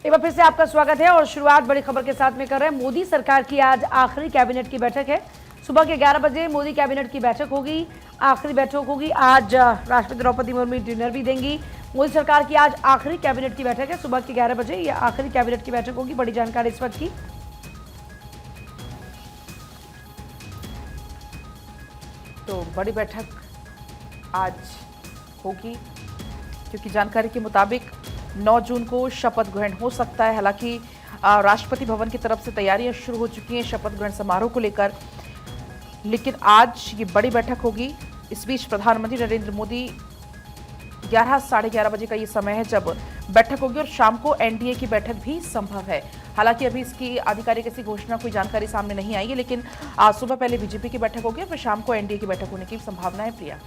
एक बार फिर से आपका स्वागत है और शुरुआत बड़ी खबर के साथ में कर रहे हैं। मोदी सरकार की आज आखिरी कैबिनेट की बैठक है। सुबह के 11 बजे मोदी कैबिनेट की बैठक होगी, आखिरी बैठक होगी। आज राष्ट्रपति द्रौपदी मुर्मू डिनर भी देंगी। मोदी सरकार की आज आखिरी कैबिनेट की बैठक है, सुबह के 11 बजे यह आखिरी कैबिनेट की बैठक होगी। बड़ी जानकारी इस वक्त की। तो बड़ी बैठक आज होगी क्योंकि जानकारी के मुताबिक 9 जून को शपथ ग्रहण हो सकता है। हालांकि राष्ट्रपति भवन की तरफ से तैयारियां शुरू हो चुकी हैं शपथ ग्रहण समारोह को लेकर, लेकिन आज ये बड़ी बैठक होगी। इस बीच प्रधानमंत्री नरेंद्र मोदी साढ़े 11 बजे का ये समय है जब बैठक होगी और शाम को एनडीए की बैठक भी संभव है। हालांकि अभी इसकी आधिकारिक ऐसी घोषणा कोई जानकारी सामने नहीं आई है, लेकिन आज सुबह पहले बीजेपी की बैठक होगी और फिर शाम को एनडीए की बैठक होने की संभावना है। प्रिया,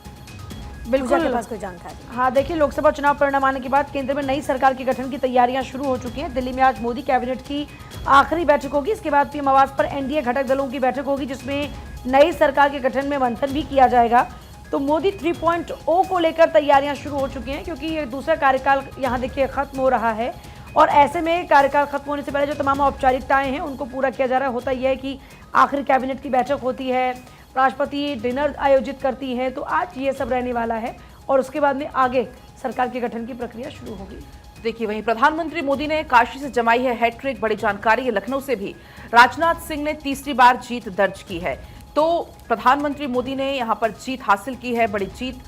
बिल्कुल के पास कोई जानकारी? हाँ, देखिए, लोकसभा चुनाव परिणाम आने के बाद केंद्र में नई सरकार के गठन की तैयारियां शुरू हो चुकी हैं। दिल्ली में आज मोदी कैबिनेट की आखिरी बैठक होगी। इसके बाद पीएम आवास पर एनडीए घटक दलों की बैठक होगी, जिसमें नई सरकार के गठन में मंथन भी किया जाएगा। तो मोदी 3.0 को लेकर तैयारियां शुरू हो चुकी हैं, क्योंकि ये दूसरा कार्यकाल यहाँ देखिए खत्म हो रहा है और ऐसे में कार्यकाल खत्म होने से पहले जो तमाम औपचारिकताएं हैं उनको पूरा किया जा रहा है। होता यह है कि आखिरी कैबिनेट की बैठक होती है, राष्ट्रपति डिनर आयोजित करती है, तो आज ये सब रहने वाला है और उसके बाद में आगे सरकार के गठन की प्रक्रिया शुरू होगी। देखिए, वहीं प्रधानमंत्री मोदी ने काशी से जमाई है हैट्रिक। बड़ी जानकारी है लखनऊ से भी। राजनाथ सिंह ने तीसरी बार जीत दर्ज की है। तो प्रधानमंत्री मोदी ने यहां पर जीत हासिल की है, बड़ी जीत।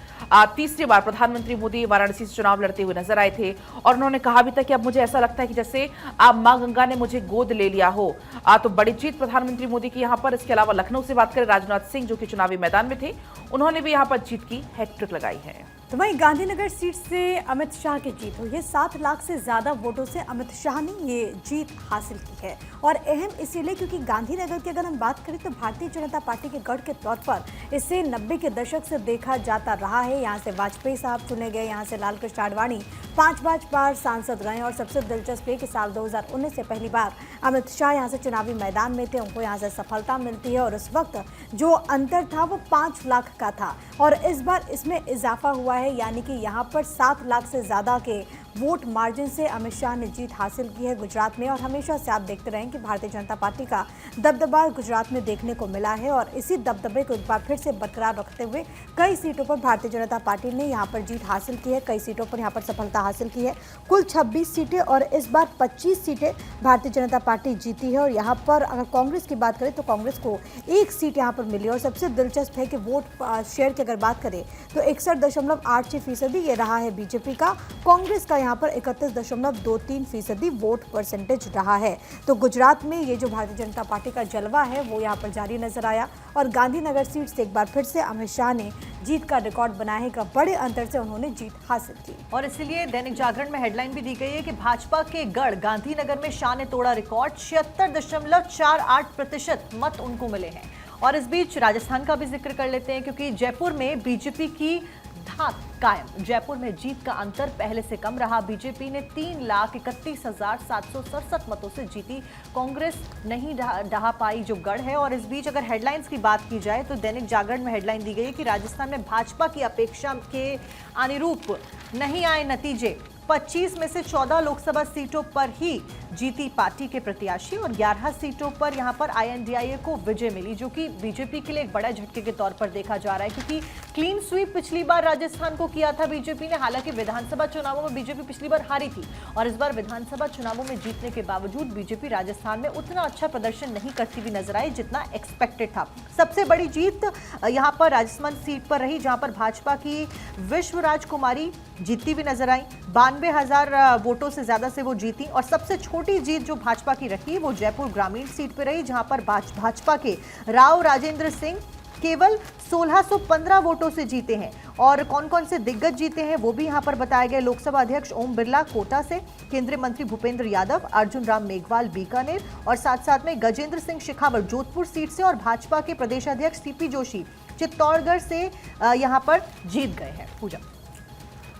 तीसरी बार प्रधानमंत्री मोदी वाराणसी से चुनाव लड़ते हुए नजर आए थे और उन्होंने कहा भी था कि अब मुझे ऐसा लगता है कि जैसे मां गंगा ने मुझे गोद ले लिया हो। तो बड़ी जीत प्रधानमंत्री मोदी की यहां पर। इसके अलावा लखनऊ से बात करें, राजनाथ सिंह जो कि चुनावी मैदान में थे, उन्होंने भी यहां पर जीत की हैट्रिक लगाई है। तो वहीं गांधीनगर सीट से अमित शाह की जीत हुई है। 7 लाख से ज्यादा वोटों से अमित शाह ने ये जीत हासिल की है और अहम इसीलिए क्योंकि गांधीनगर की अगर हम बात करें तो भारतीय जनता पार्टी के गढ़ के तौर पर इसे 90 के दशक से देखा जाता रहा है। यहाँ से वाजपेयी साहब चुने गए, यहाँ से लालकृष्ण आडवाणी 5 बार सांसद रहे और सबसे दिलचस्प है कि साल 2019 से पहली बार अमित शाह यहाँ से चुनावी मैदान में थे, उनको यहाँ से सफलता मिलती है और उस वक्त जो अंतर था वो 5 लाख का था और इस बार इसमें इजाफा हुआ है, यानी कि यहाँ पर 7 लाख से ज़्यादा के वोट मार्जिन से अमित शाह ने जीत हासिल की है गुजरात में। और हमेशा से आप देखते रहे कि भारतीय जनता पार्टी का दबदबा गुजरात में देखने को मिला है और इसी दबदबे को एक बार फिर से बरकरार रखते हुए कई सीटों पर भारतीय जनता पार्टी ने यहाँ पर जीत हासिल की है, कई सीटों पर यहाँ पर सफलता हासिल की है। कुल 26 सीटें और इस बार 25 सीटें भारतीय जनता पार्टी जीती है और यहाँ पर अगर कांग्रेस की बात करें तो कांग्रेस को 1 सीट यहाँ पर मिली और सबसे दिलचस्प है कि वोट शेयर की अगर बात करें तो 61.86% ये रहा है बीजेपी का, कांग्रेस का यहाँ पर 31.23% वोट परसेंटेज रहा है। तो गुजरात में ये जो भारतीय जनता पार्टी का जलवा है वो यहाँ पर जारी नजर आया और गांधीनगर सीट से एक बार फिर से अमित शाह ने जीत का रिकॉर्ड बनाया है, बड़े अंतर से उन्होंने जीत हासिल की। और इसलिए दैनिक जागरण में हेडलाइन भी दी गई है कि भाजपा के गढ़ गांधीनगर में शाह ने तोड़ा रिकॉर्ड, 76.48% मत उनको मिले हैं। और इस बीच राजस्थान का भी जिक्र कर लेते हैं क्योंकि जयपुर में बीजेपी की धाक कायम। जयपुर में जीत का अंतर पहले से कम रहा। बीजेपी ने 3,31,767 मतों से जीती, कांग्रेस नहीं ढहा पाई जो गढ़ है। और इस बीच अगर हेडलाइंस की बात की जाए तो दैनिक जागरण में हेडलाइन दी गई है कि राजस्थान में भाजपा की अपेक्षा के अनुरूप नहीं आए नतीजे। 25 में से 14 लोकसभा सीटों पर ही जीती पार्टी के प्रत्याशी और 11 सीटों पर यहां पर आईएनडीआईए को विजय मिली, जो कि बीजेपी के लिए एक बड़ा झटके के तौर पर देखा जा रहा है क्योंकि क्लीन स्वीप पिछली बार राजस्थान को किया था बीजेपी ने। हालांकि विधानसभा चुनावों में बीजेपी पिछली बार हारी थी और इस बार विधानसभा चुनावों में जीतने के बावजूद बीजेपी राजस्थान में उतना अच्छा प्रदर्शन नहीं करती हुई नजर आई जितना एक्सपेक्टेड था। सबसे बड़ी जीत यहाँ पर राजस्थान सीट पर रही जहां पर भाजपा की विश्वराज कुमारी जीतती हुई नजर आई। 92,000 वोटों से ज्यादा से वो जीती और सबसे छोटी जीत जो भाजपा की रही वो जयपुर ग्रामीण सीट पर रही जहां पर भाजपा के राव राजेंद्र सिंह केवल 1615 वोटों से जीते हैं। और कौन कौन से दिग्गज जीते हैं वो भी यहां पर बताए गए। लोकसभा अध्यक्ष ओम बिरला कोटा से, केंद्रीय मंत्री भूपेंद्र यादव, अर्जुन राम मेघवाल बीकानेर और साथ में गजेंद्र सिंह शेखावत जोधपुर सीट से और भाजपा के प्रदेश अध्यक्ष सीपी जोशी चित्तौड़गढ़ से यहां पर जीत गए हैं। पूजा,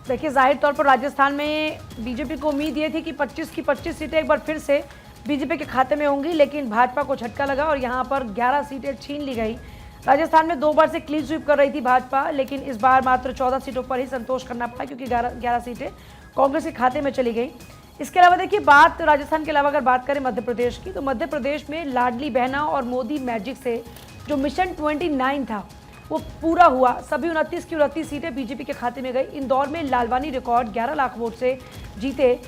देखिए, जाहिर तौर पर राजस्थान में बीजेपी को उम्मीद ये थी कि 25 की 25 सीटें एक बार फिर से बीजेपी के खाते में होंगी, लेकिन भाजपा को झटका लगा और यहाँ पर 11 सीटें छीन ली गई। राजस्थान में 2 बार से क्लीन स्वीप कर रही थी भाजपा, लेकिन इस बार मात्र 14 सीटों पर ही संतोष करना पड़ा क्योंकि 11 सीटें कांग्रेस के खाते में चली गई। इसके अलावा देखिए बात राजस्थान के अलावा अगर बात करें मध्य प्रदेश की, तो मध्य प्रदेश में लाडली बहना और मोदी मैजिक से जो मिशन 29 था वो पूरा हुआ। सभी 29 की 29 सीटें बीजेपी के खाते में गई। इंदौर में लालवानी रिकॉर्ड 11 लाख वोट से जीते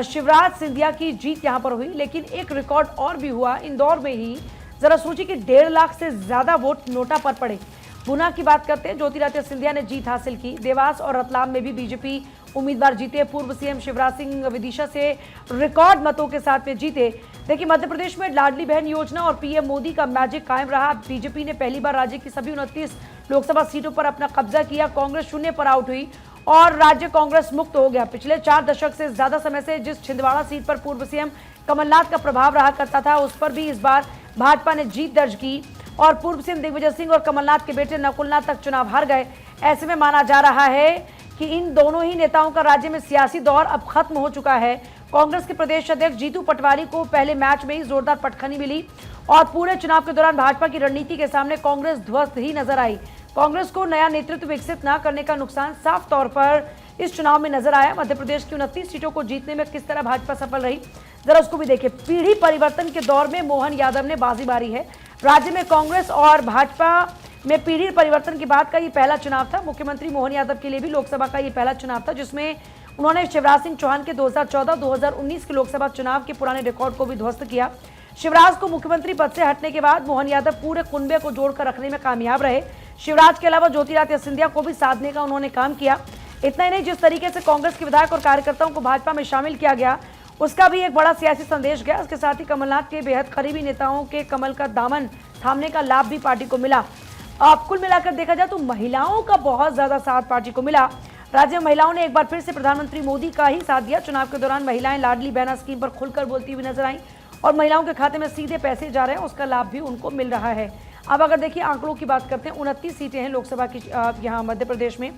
शिवराज सिंधिया की जीत यहां पर हुई। लेकिन एक रिकॉर्ड और भी हुआ इंदौर में ही, जरा सोचिए कि 1.5 लाख से ज्यादा वोट नोटा पर पड़े। गुना की बात करते हैं, ज्योतिरादित्य सिंधिया ने जीत हासिल की। देवास और रतलाम में भी बीजेपी उम्मीदवार जीते। पूर्व सीएम शिवराज सिंह विदिशा से रिकॉर्ड मतों के साथ में जीते। देखिए मध्य प्रदेश में लाडली बहन योजना और पीएम मोदी का मैजिक कायम रहा। बीजेपी ने पहली बार राज्य की सभी 29 लोकसभा सीटों पर अपना कब्जा किया। कांग्रेस 0 पर आउट हुई और राज्य कांग्रेस मुक्त हो गया। पिछले 4 दशक से ज्यादा समय से जिस छिंदवाड़ा सीट पर पूर्व सीएम कमलनाथ का प्रभाव रहा करता था, उस पर भी इस बार भाजपा ने जीत दर्ज की और पूर्व सीएम दिग्विजय सिंह और कमलनाथ के बेटे नकुलनाथ तक चुनाव हार गए। ऐसे में माना जा रहा है कि इन दोनों ही नेताओं का राज्य में सियासी दौर अब खत्म हो चुका है। कांग्रेस के प्रदेश अध्यक्ष जीतू पटवारी को पहले मैच में ही जोरदार पटखनी मिली और पूरे चुनाव के दौरान भाजपा की रणनीति के सामने कांग्रेस ध्वस्त ही नजर आई। कांग्रेस को नया नेतृत्व विकसित न करने का नुकसान साफ तौर पर इस चुनाव में नजर आया। मध्य प्रदेश की 29 सीटों को जीतने में किस तरह भाजपा सफल रही, जरा उसको भी देखिए। पीढ़ी परिवर्तन के दौर में मोहन यादव ने बाजी मारी है। राज्य में कांग्रेस और भाजपा में पीढ़ी परिवर्तन की बात का ये पहला चुनाव था। मुख्यमंत्री मोहन यादव के लिए भी लोकसभा का ये पहला चुनाव था, जिसमें उन्होंने शिवराज सिंह चौहान के 2014-2019 के लोकसभा चुनाव के पुराने रिकॉर्ड को भी ध्वस्त किया। शिवराज को मुख्यमंत्री पद से हटने के बाद मोहन यादव पूरे कुनबे को जोड़कर रखने में कामयाब रहे। शिवराज के अलावा ज्योतिरादित्य सिंधिया को भी साधने का उन्होंने काम किया। इतना ही नहीं, जिस तरीके से कांग्रेस के विधायक और कार्यकर्ताओं को भाजपा में शामिल किया गया, उसका भी एक बड़ा सियासी संदेश गया। इसके साथ ही कमलनाथ के बेहद करीबी नेताओं के कमल का दामन थामने का लाभ भी पार्टी को मिला। अब कुल मिलाकर देखा जाए तो महिलाओं का बहुत ज्यादा साथ पार्टी को मिला। राज्य में महिलाओं ने एक बार फिर से प्रधानमंत्री मोदी का ही साथ दिया। चुनाव के दौरान महिलाएं लाडली बहना स्कीम पर खुलकर बोलती हुई नजर आई और महिलाओं के खाते में सीधे पैसे जा रहे हैं, उसका लाभ भी उनको मिल रहा है। अब अगर देखिए आंकड़ों की बात करते हैं, 29 सीटें हैं लोकसभा की यहाँ मध्य प्रदेश में।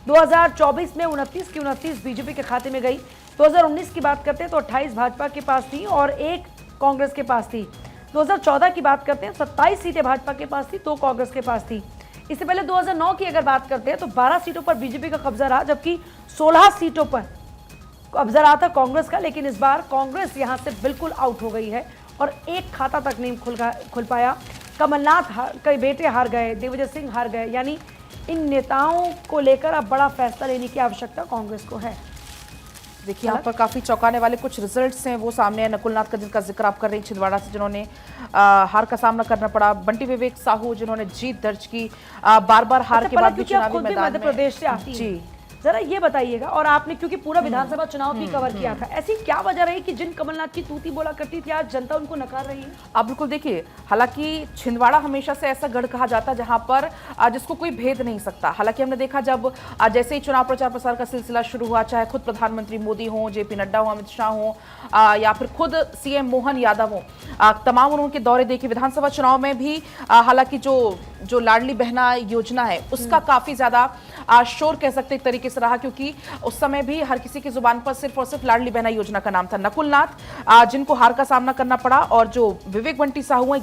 2024 में 29 की 29 बीजेपी के खाते में गई। 2019 की बात करते हैं तो 28 भाजपा के पास थी और 1 कांग्रेस के पास थी। 2014 की बात करते हैं 27 सीटें भाजपा के पास थी, 2 कांग्रेस के पास थी। इससे पहले 2009 की अगर बात करते हैं तो 12 सीटों पर बीजेपी का कब्जा रहा, जबकि 16 सीटों पर कब्जा रहा था कांग्रेस का। लेकिन इस बार कांग्रेस यहां से बिल्कुल आउट हो गई है और एक खाता तक नहीं खुल पाया। कमलनाथ के बेटे हार गए, दिग्विजय सिंह हार गए। यानी इन नेताओं को लेकर अब बड़ा फैसला लेने की आवश्यकता कांग्रेस को है। देखिए यहाँ पर काफी चौंकाने वाले कुछ रिजल्ट्स हैं वो सामने है। नकुलनाथ का जिनका जिक्र आप कर रही हैं, छिंदवाड़ा से, जिन्होंने हार का सामना करना पड़ा। बंटी विवेक साहू जिन्होंने जीत दर्ज की, बार बार हार के बाद भी चुनावी मैदान में। मध्य प्रदेश से आती है जी, जरा ये बताइएगा। और आपने क्योंकि पूरा विधानसभा चुनाव भी कवर किया था, ऐसी क्या वजह रही कि जिन कमलनाथ की तूती बोला करती थी आज जनता उनको नकार रही है? आप बिल्कुल देखिए, हालांकि छिंदवाड़ा हमेशा से ऐसा गढ़ कहा जाता है जहां पर जिसको कोई भेद नहीं सकता। हालांकि हमने देखा जब जैसे ही चुनाव प्रचार प्रसार का सिलसिला शुरू हुआ, चाहे खुद प्रधानमंत्री मोदी हो, जेपी नड्डा हो, अमित शाह हो या फिर खुद सीएम मोहन यादव हो, तमाम उनके दौरे देखे। विधानसभा चुनाव में भी हालांकि जो लाडली बहना योजना है उसका काफी ज्यादा शोर कह सकते एक तरीके से रहा, क्योंकि उस समय भी हर किसी की जुबान पर सिर्फ और सिर्फ लाडली बहना योजना का नाम था। नकुलनाथ जिनको हार का सामना करना पड़ा और जो विवेक बंटी साहू हैं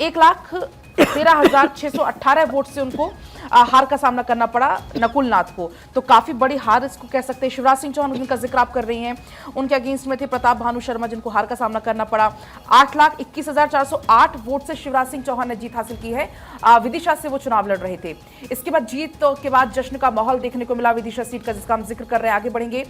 1,13,618 वोट से उनको हार का सामना करना पड़ा नकुलनाथ को। तो काफी बड़ी हार इसको कह सकते हैं। शिवराज सिंह चौहान जिनका जिक्र आप कर रही हैं, उनके अगेंस्ट में थे प्रताप भानु शर्मा जिनको हार का सामना करना पड़ा। 8,21,408 वोट से शिवराज सिंह चौहान ने जीत हासिल की है। विदिशा से वो चुनाव लड़ रहे थे। इसके बाद जीत के बाद जश्न का माहौल देखने को मिला विदिशा सीट का, जिसका हम जिक्र कर रहे हैं। आगे बढ़ेंगे,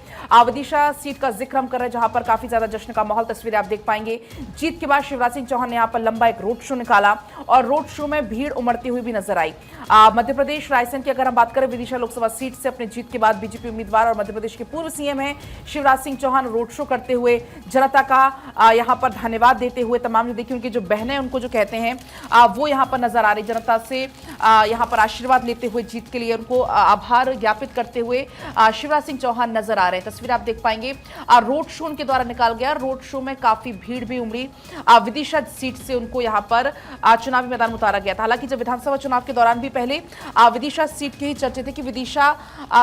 विदिशा सीट का जिक्र हम कर रहे हैं जहां पर काफी ज्यादा जश्न का माहौल, तस्वीरें आप देख पाएंगे। जीत के बाद शिवराज सिंह चौहान ने यहाँ पर लंबा एक रोड शो निकाला और रोड शो में भीड़ उमड़ती हुई भी नजर आई। मध्य प्रदेश रायसेन की अगर हम बात करें, विदिशा लोकसभा सीट से अपने जीत के बाद बीजेपी उम्मीदवार और मध्य प्रदेश के पूर्व सीएम हैं शिवराज सिंह चौहान रोड शो करते हुए जनता का यहां पर धन्यवाद देते हुए, तमाम जो देखिए उनकी जो बहनें उनको जो कहते हैं वो यहां पर नजर आ रही। जनता से यहां पर आशीर्वाद लेते हुए जीत के लिए उनको आभार ज्ञापित करते हुए शिवराज सिंह चौहान नजर आ रहे हैं। तस्वीर आप देख पाएंगे, रोड शो उनके द्वारा निकाल गया। रोड शो में काफी भीड़ भी उमड़ी। विदिशा सीट से उनको यहां पर चुनावी मैदान में उतारा गया था। हालांकि जब विधानसभा चुनाव के दौरान भी पहले विदिशा सीट के ही चर्चे थे कि विदिशा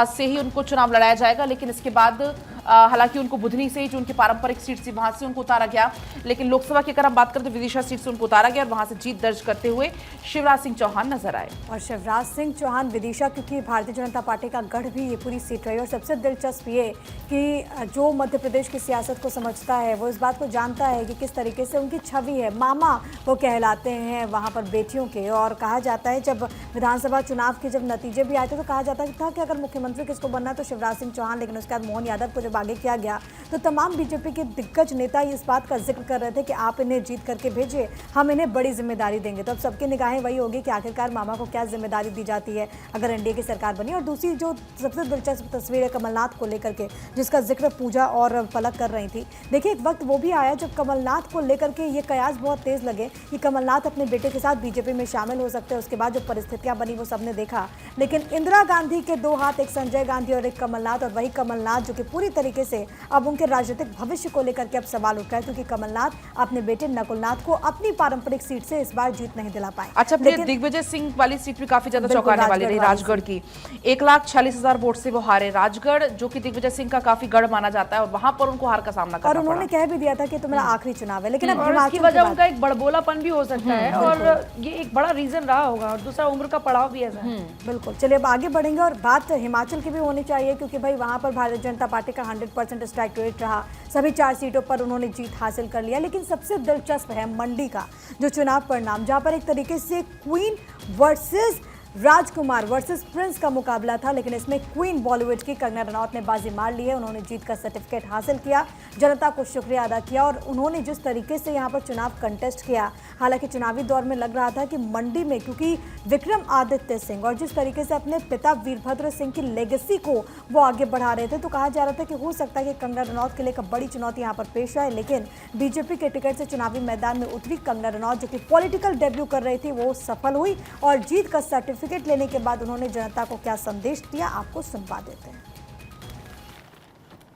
से ही उनको चुनाव लड़ाया जाएगा, लेकिन इसके बाद हालांकि उनको बुधनी से जो उनकी पारंपरिक सीट थी वहां से उनको उतारा गया, लेकिन लोकसभा की अगर हम बात करें तो विदिशा सीट से उनको उतारा गया और वहां से जीत दर्ज करते हुए शिवराज सिंह चौहान नजर आए। और शिवराज सिंह चौहान विदिशा, क्योंकि भारतीय जनता पार्टी का गढ़ भी ये पूरी सीट रही। और सबसे दिलचस्प ये कि जो मध्य प्रदेश की सियासत को समझता है वो इस बात को जानता है कि किस तरीके से उनकी छवि है, मामा वो कहलाते हैं वहाँ पर बेटियों के। और कहा जाता है जब विधानसभा चुनाव के जब नतीजे भी आए थे तो कहा जाता था कि अगर मुख्यमंत्री किसको बनना है तो शिवराज सिंह चौहान, लेकिन उसके बाद मोहन यादव को जब आगे किया गया तो तमाम बीजेपी के दिग्गज नेता इस बात का जिक्र कर रहे थे कि आप इन्हें जीत करके भेजिए, हम इन्हें बड़ी जिम्मेदारी देंगे। तो अब सबकी निगाहें वही होगी कि आखिरकार मामा को क्या जिम्मेदारी दी जाती है अगर एनडीए की सरकार बनी। और दूसरी जो सबसे दिलचस्प तस्वीर है कमलनाथ को लेकर के, जिसका जिक्र पूजा और पलक कर रही थी। देखिए एक वक्त वो भी आया जब कमलनाथ को लेकर के ये कयास बहुत तेज लगे कि कमलनाथ अपने बेटे के साथ बीजेपी में शामिल हो सकते हैं। उसके बाद जो परिस्थितियां बनी वो सबने देखा, लेकिन इंदिरा गांधी के दो हाथ, एक संजय गांधी और एक कमलनाथ। और वही कमलनाथ जो कि पूरी तरीके से अब उनके राजनीतिक भविष्य को लेकर के अब सवाल उठ रहा है, क्योंकि कमलनाथ अपने बेटे नकुलनाथ को अपनी पारंपरिक सीट से इस बार जीत नहीं दिला पाए। अच्छा, दिग्विजय सिंह वाली सीट भी काफी ज्यादा चौंकाने वाली रही, राजगढ़ की 1,40,000 वोट से वो हारे। राजगढ़ जो कि दिग्विजय सिंह का काफी गढ़ माना जाता है और वहां पर उनको हार का सामना करना और उन्होंने कह भी दिया था कि तुम्हारा आखिरी चुनाव है। लेकिन अब इसकी वजह उनका एक बड़बोलापन भी हो सकता है और ये एक बड़ा रीजन रहा होगा, और दूसरा उम्र का पड़ाव भी ऐसा है। बिल्कुल, चलिए अब आगे बढ़ेंगे और बात हिमाचल की भी होनी चाहिए, क्योंकि भाई वहां पर भारतीय जनता पार्टी का 100% स्ट्राइक रेट रहा। सभी 4 सीटों पर उन्होंने जीत हासिल कर लिया। लेकिन सबसे दिलचस्प है मंडी का जो चुनाव परिणाम, जहां पर एक तरीके से क्वीन वर्सेस राजकुमार वर्सेस प्रिंस का मुकाबला था। लेकिन इसमें क्वीन बॉलीवुड की कंगना रनौत ने बाजी मार ली है। उन्होंने जीत का सर्टिफिकेट हासिल किया, जनता को शुक्रिया अदा किया। और उन्होंने जिस तरीके से यहाँ पर चुनाव कंटेस्ट किया, हालांकि चुनावी दौर में लग रहा था कि मंडी में क्योंकि विक्रम आदित्य सिंह और जिस तरीके से अपने पिता वीरभद्र सिंह की लेगेसी को वो आगे बढ़ा रहे थे, तो कहा जा रहा था कि हो सकता है कि कंगना रनौत के लिए एक बड़ी चुनौती यहाँ पर पेश आए। लेकिन बीजेपी के टिकट से चुनावी मैदान में उतरी कंगना रनौत, जो कि पॉलिटिकल डेब्यू कर रही थी, वो सफल हुई और जीत का सर्टिफिकेट लेने के बाद उन्होंने जनता को क्या संदेश दिया, आपको सुनवा देते हैं।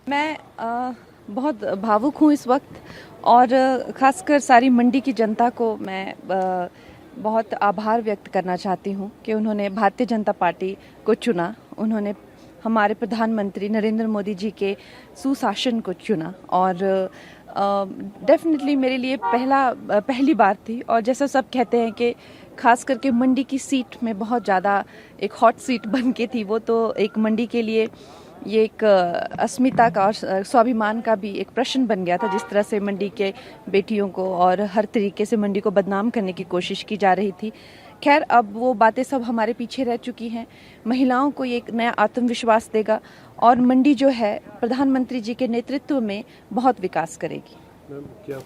मैं बहुत भावुक हूँ इस वक्त, और ख़ासकर सारी मंडी की जनता को मैं बहुत आभार व्यक्त करना चाहती हूँ कि उन्होंने भारतीय जनता पार्टी को चुना। उन्होंने हमारे प्रधानमंत्री नरेंद्र मोदी जी के सुशासन को चुना और डेफिनेटली मेरे लिए पहली बार थी। और जैसा सब कहते हैं कि खास करके मंडी की सीट में बहुत ज़्यादा एक हॉट सीट बन के थी, वो तो एक मंडी के लिए ये एक अस्मिता का और स्वाभिमान का भी एक प्रश्न बन गया था, जिस तरह से मंडी के बेटियों को और हर तरीके से मंडी को बदनाम करने की कोशिश की जा रही थी। खैर, अब वो बातें सब हमारे पीछे रह चुकी हैं। महिलाओं को ये एक नया आत्मविश्वास देगा और मंडी जो है प्रधानमंत्री जी के नेतृत्व में बहुत विकास करेगी।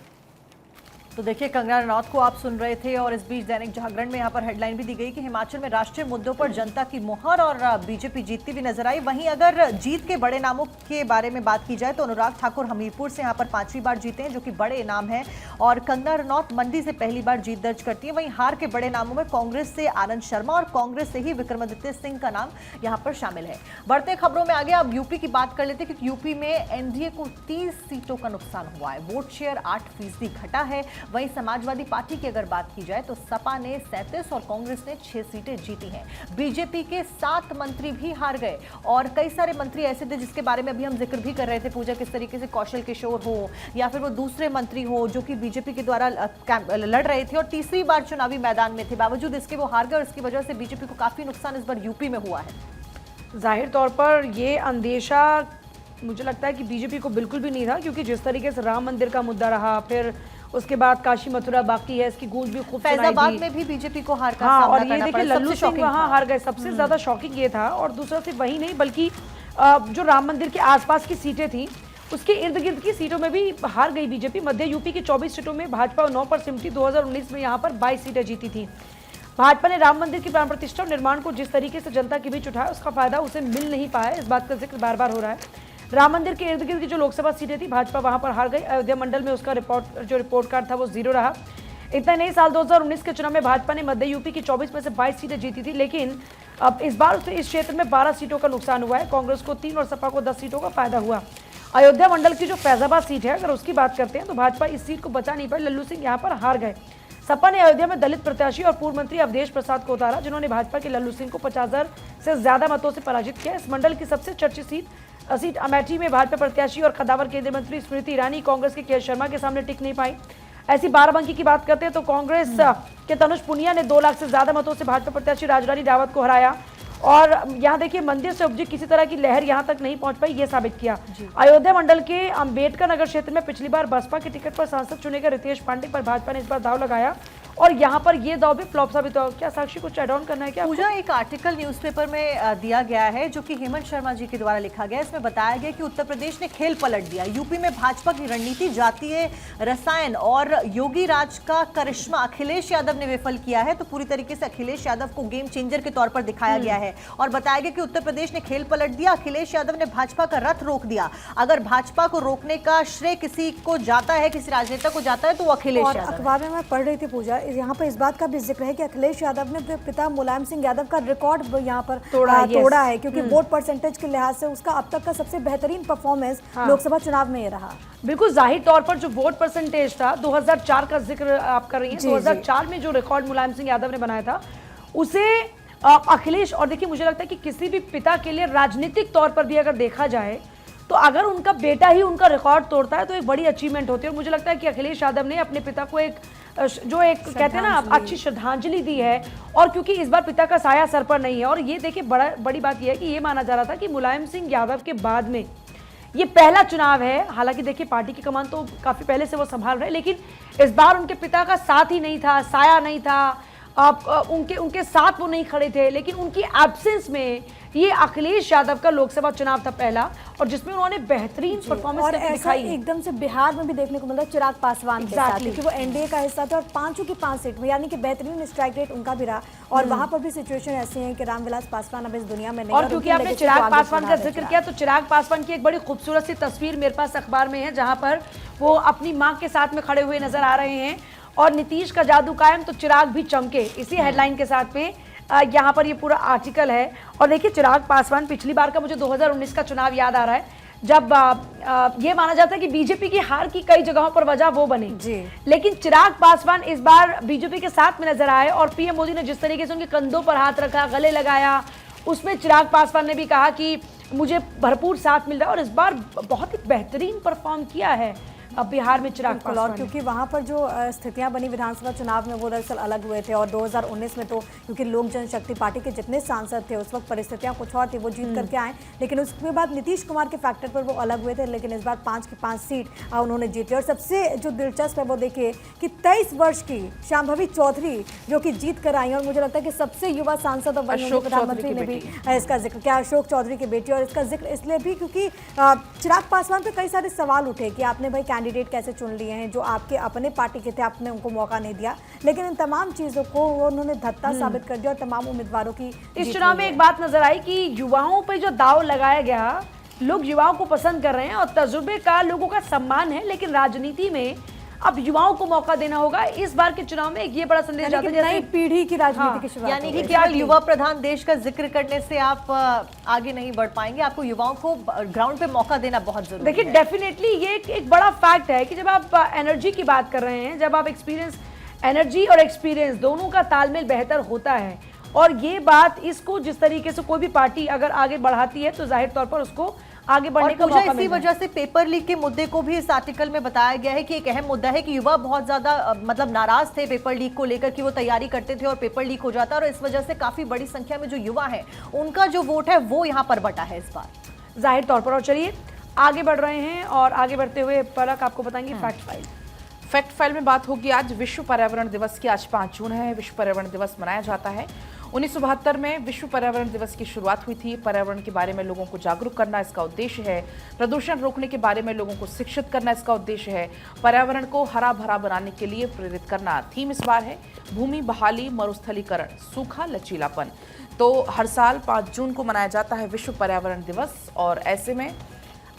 तो देखिए, कंगना रनौत को आप सुन रहे थे। और इस बीच दैनिक जागरण में यहाँ पर हेडलाइन भी दी गई कि हिमाचल में राष्ट्रीय मुद्दों पर जनता की मुहर और बीजेपी जीतती भी नजर आई। वहीं अगर जीत के बड़े नामों के बारे में बात की जाए तो अनुराग ठाकुर हमीरपुर से यहाँ पर 5वीं बार जीते हैं, जो कि बड़े इनाम है। और कंगना रनौत मंडी से पहली बार जीत दर्ज करती है। वहीं हार के बड़े नामों में कांग्रेस से आनंद शर्मा और कांग्रेस से ही विक्रमादित्य सिंह का नाम यहाँ पर शामिल है। बढ़ते खबरों में आगे अब यूपी की बात कर लेते हैं, क्योंकि यूपी में एनडीए को 30 सीटों का नुकसान हुआ है। वोट शेयर 8% घटा है। वहीं समाजवादी पार्टी की अगर बात की जाए तो सपा ने 37 और कांग्रेस ने 6 सीटें जीती हैं। बीजेपी के 7 मंत्री भी हार गए और कई सारे मंत्री ऐसे थे जिसके बारे में अभी हम जिक्र भी कर रहे थे पूजा, किस तरीके से कौशल किशोर हो या फिर वो दूसरे मंत्री हो जो कि बीजेपी के द्वारा लड़ रहे थे और तीसरी बार चुनावी मैदान में थे, बावजूद इसके वो हार गए और इसकी वजह से बीजेपी को काफी नुकसान इस बार यूपी में हुआ है। जाहिर तौर पर ये अंदेशा मुझे लगता है कि बीजेपी को बिल्कुल भी नहीं था, क्योंकि जिस तरीके से राम मंदिर का मुद्दा रहा, फिर उसके बाद काशी मथुरा बाकी है, इसकी गूंज भी खूब सुनाई दी। फैजाबाद में भी बीजेपी को हार का हाँ, सामना और ये करना देखिए पड़ा। लल्लू सिंह वहाँ हार गए। सबसे ज्यादा शॉकिंग ये था। और दूसरा सिर्फ वही नहीं, बल्कि जो राम मंदिर के आसपास की सीटें थी उसके इर्द गिर्द की सीटों में भी हार गई बीजेपी। मध्य यूपी की 24 सीटों में भाजपा 9 पर सिमटी। 2019 में यहाँ पर 22 सीटें जीती थी। भाजपा ने राम मंदिर की प्राण प्रतिष्ठा और निर्माण को जिस तरीके से जनता के बीच उठाया, उसका फायदा उसे मिल नहीं पाया। इस बात का जिक्र बार बार हो रहा है। राम मंदिर के इर्द गिर्द की जो लोकसभा सीटें थी, भाजपा वहां पर हार गई। अयोध्या मंडल में उसका रिपोर्ट कार्ड था वो 0 रहा। इतना नहीं, साल 2019 के चुनाव में भाजपा ने मध्य यूपी की 24 में से 22 सीटें जीती थी, लेकिन अब इस बार उसे इस क्षेत्र में 12 सीटों का नुकसान हुआ है। कांग्रेस को 3 और सपा को 10 सीटों का फायदा हुआ। अयोध्या मंडल की जो फैजाबाद सीट है, अगर उसकी बात करते हैं तो भाजपा इस सीट को बचा नहीं पाई। लल्लू सिंह यहाँ पर हार गए। सपा ने अयोध्या में दलित प्रत्याशी और पूर्व मंत्री अवधेश प्रसाद को उतारा, जिन्होंने भाजपा के लल्लू सिंह को 50,000 से ज्यादा मतों से पराजित किया। इस मंडल की सबसे चर्चित सीट सीट अमेठी में भाजपा प्रत्याशी और कद्दावर केंद्रीय मंत्री स्मृति ईरानी कांग्रेस के के शर्मा के सामने टिक नहीं पाई। ऐसी बाराबंकी की बात करते हैं तो कांग्रेस के तनुज पुनिया ने 2 लाख से ज्यादा मतों से भाजपा प्रत्याशी राजरानी रावत को हराया। और यहाँ देखिए मंदिर से उपजी किसी तरह की लहर यहाँ तक नहीं पहुंच पाई, ये साबित किया। अयोध्या मंडल के अंबेडकर नगर क्षेत्र में पिछली बार बसपा के टिकट पर सांसद चुने गए रितेश पांडे पर भाजपा ने इस बार दाव लगाया और यहाँ पर ये दाव भी फ्लॉप साबित हुआ। क्या साक्षी कुछ ऐड ऑन करना है क्या? पूजा, एक आर्टिकल न्यूज़पेपर में दिया गया है जो कि हेमंत शर्मा जी के द्वारा लिखा गया है। इसमें बताया गया कि उत्तर प्रदेश ने खेल पलट दिया। यूपी में भाजपा की रणनीति, जातीय रसायन और योगी राज का करिश्मा अखिलेश यादव ने विफल किया है। तो पूरी तरीके से अखिलेश यादव को गेम चेंजर के तौर पर दिखाया गया है और बताया गया कि उत्तर प्रदेश ने खेल पलट दिया। अखिलेश यादव ने भाजपा का रथ रोक दिया। अगर भाजपा को रोकने का श्रेय किसी को जाता है, किसी राजनेता को जाता है, तो वो अखिलेश यादव। अखबार में मैं पढ़ रही थी पूजा, यहाँ पर इस बात का भी जिक्र है कि अखिलेश यादव ने अपने पिता मुलायम सिंह यादव का रिकॉर्ड यहाँ पर तोड़ा है क्योंकि वोट परसेंटेज के लिहाज से उसका अब तक का सबसे बेहतरीन परफॉर्मेंस लोकसभा चुनाव में ये रहा। बिल्कुल जाहिर तौर पर जो वोट परसेंटेज था 2004 का जिक्र आप कर रही हैं, 2004 में जो रिकॉर्ड मुलायम सिंह यादव ने बनाया था उसे अखिलेश, और देखिए मुझे लगता है कि किसी भी पिता के लिए राजनीतिक तौर पर भी अगर देखा जाए तो अगर उनका बेटा ही उनका रिकॉर्ड तोड़ता है तो एक बड़ी अचीवमेंट होती है। और मुझे लगता है कि अखिलेश यादव ने अपने पिता को एक कहते हैं ना अच्छी श्रद्धांजलि दी है। और क्योंकि इस बार पिता का साया सर पर नहीं है और ये देखिए बड़ी बात यह है कि ये माना जा रहा था कि मुलायम सिंह यादव के बाद में ये पहला चुनाव है। हालांकि देखिए पार्टी की कमान तो काफी पहले से वो संभाल रहे, लेकिन इस बार उनके पिता का साथ ही नहीं था, साया नहीं था, उनके साथ वो नहीं खड़े थे। लेकिन उनकी एब्सेंस में ये अखिलेश यादव का लोकसभा चुनाव था पहला और जिसमें उन्होंने बेहतरीन परफॉर्मेंस और ऐसा एकदम से बिहार में भी देखने को मिला चिराग पासवान के साथ, क्योंकि वो एनडीए का हिस्सा था और 5 की 5 सीट में, यानी कि बेहतरीन स्ट्राइक रेट उनका भी रहा। और वहां पर भी सिचुएशन ऐसी है कि रामविलास पासवान अब इस दुनिया में नहीं। और क्योंकि आपने चिराग पासवान का जिक्र किया तो चिराग पासवान की एक बड़ी खूबसूरत सी तस्वीर मेरे पास अखबार में है जहां पर वो अपनी मां के साथ में खड़े हुए नजर आ रहे हैं और नीतीश का जादू कायम तो चिराग भी चमके, इसी हेडलाइन के साथ में यहाँ पर ये पूरा आर्टिकल है। और देखिए चिराग पासवान, पिछली बार का मुझे 2019 का चुनाव याद आ रहा है जब ये माना जाता है कि बीजेपी की हार की कई जगहों पर वजह वो बने जी, लेकिन चिराग पासवान इस बार बीजेपी के साथ में नजर आए और पीएम मोदी ने जिस तरीके से उनके कंधों पर हाथ रखा, गले लगाया, उसमें चिराग पासवान ने भी कहा कि मुझे भरपूर साथ मिल रहा है और इस बार बहुत ही बेहतरीन परफॉर्म किया है अब बिहार में चिराग पासवान। और क्योंकि वहाँ पर जो स्थितियाँ बनी विधानसभा चुनाव में वो दरअसल अलग हुए थे और 2019 में तो क्योंकि लोक जनशक्ति पार्टी के जितने सांसद थे उस वक्त परिस्थितियाँ कुछ और थी, वो जीत करके आए, लेकिन उसके बाद नीतीश कुमार के फैक्टर पर वो अलग हुए थे। लेकिन इस बार 5 की 5 सीट उन्होंने जीती। और सबसे जो दिलचस्प है वो देखिए कि 23 वर्ष की शांभवी चौधरी जो कि जीत कर आई और मुझे लगता है कि सबसे युवा सांसद और प्रधानमंत्री ने भी इसका जिक्र किया, अशोक चौधरी की बेटी। और इसका जिक्र इसलिए भी क्योंकि चिराग पासवान पर कई सारे सवाल उठे कि आपने भाई कैंडिडेट कैसे चुन लिए हैं जो आपके अपने पार्टी के थे, आपने उनको मौका नहीं दिया, लेकिन इन तमाम चीजों को उन्होंने धत्ता साबित कर दिया और तमाम उम्मीदवारों की इस चुनाव में एक बात नजर आई कि युवाओं पे जो दाव लगाया गया, लोग युवाओं को पसंद कर रहे हैं और तजुर्बे का लोगों का सम्मान है, लेकिन राजनीति में अब युवाओं को मौका देना होगा। इस बार के चुनाव में ये बड़ा संदेश जाता है नई पीढ़ी की राजनीति की शुरुआत, यानी कि क्या युवा प्रधान देश का जिक्र करने से आप आगे नहीं बढ़ पाएंगे, आपको युवाओं को ग्राउंड पे मौका देना बहुत जरूरी है। देखिए डेफिनेटली ये एक बड़ा फैक्ट है कि जब आप एनर्जी की बात कर रहे हैं, जब आप एक्सपीरियंस, एनर्जी और एक्सपीरियंस दोनों का तालमेल बेहतर होता है और ये बात इसको जिस तरीके से कोई भी पार्टी अगर आगे बढ़ाती है तो जाहिर तौर पर उसको आगे बढ़ने का मौका मिलता है। इसी वजह से पेपर लीक के मुद्दे को भी इस आर्टिकल में बताया गया है कि एक अहम मुद्दा है कि युवा बहुत ज्यादा मतलब नाराज थे पेपर लीक को लेकर कि वो तैयारी करते थे और पेपर लीक हो जाता है और इस वजह से काफी बड़ी संख्या में जो युवा है उनका जो वोट है वो यहाँ पर बटा है इस बार जाहिर तौर पर। और चलिए आगे बढ़ रहे हैं और आगे बढ़ते हुए पलक आपको बताएंगे फैक्ट फाइल। फैक्ट फाइल में बात होगी आज विश्व पर्यावरण दिवस की। आज 5 जून है, विश्व पर्यावरण दिवस मनाया जाता है। 1972 में विश्व पर्यावरण दिवस की शुरुआत हुई थी। पर्यावरण के बारे में लोगों को जागरूक करना इसका उद्देश्य है। प्रदूषण रोकने के बारे में लोगों को शिक्षित करना इसका उद्देश्य है। पर्यावरण को हरा भरा बनाने के लिए प्रेरित करना थीम इस बार है। भूमि बहाली, मरुस्थलीकरण, सूखा, लचीलापन। तो हर साल 5 जून को मनाया जाता है विश्व पर्यावरण दिवस और ऐसे में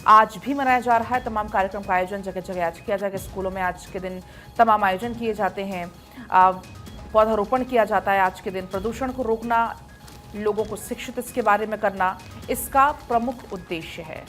आज भी मनाया जा रहा है। तमाम कार्यक्रम का आयोजन जगह जगह आज किया जाएगा। स्कूलों में आज के दिन तमाम आयोजन किए जाते हैं, पौधारोपण किया जाता है। आज के दिन प्रदूषण को रोकना, लोगों को शिक्षित इसके बारे में करना इसका प्रमुख उद्देश्य है।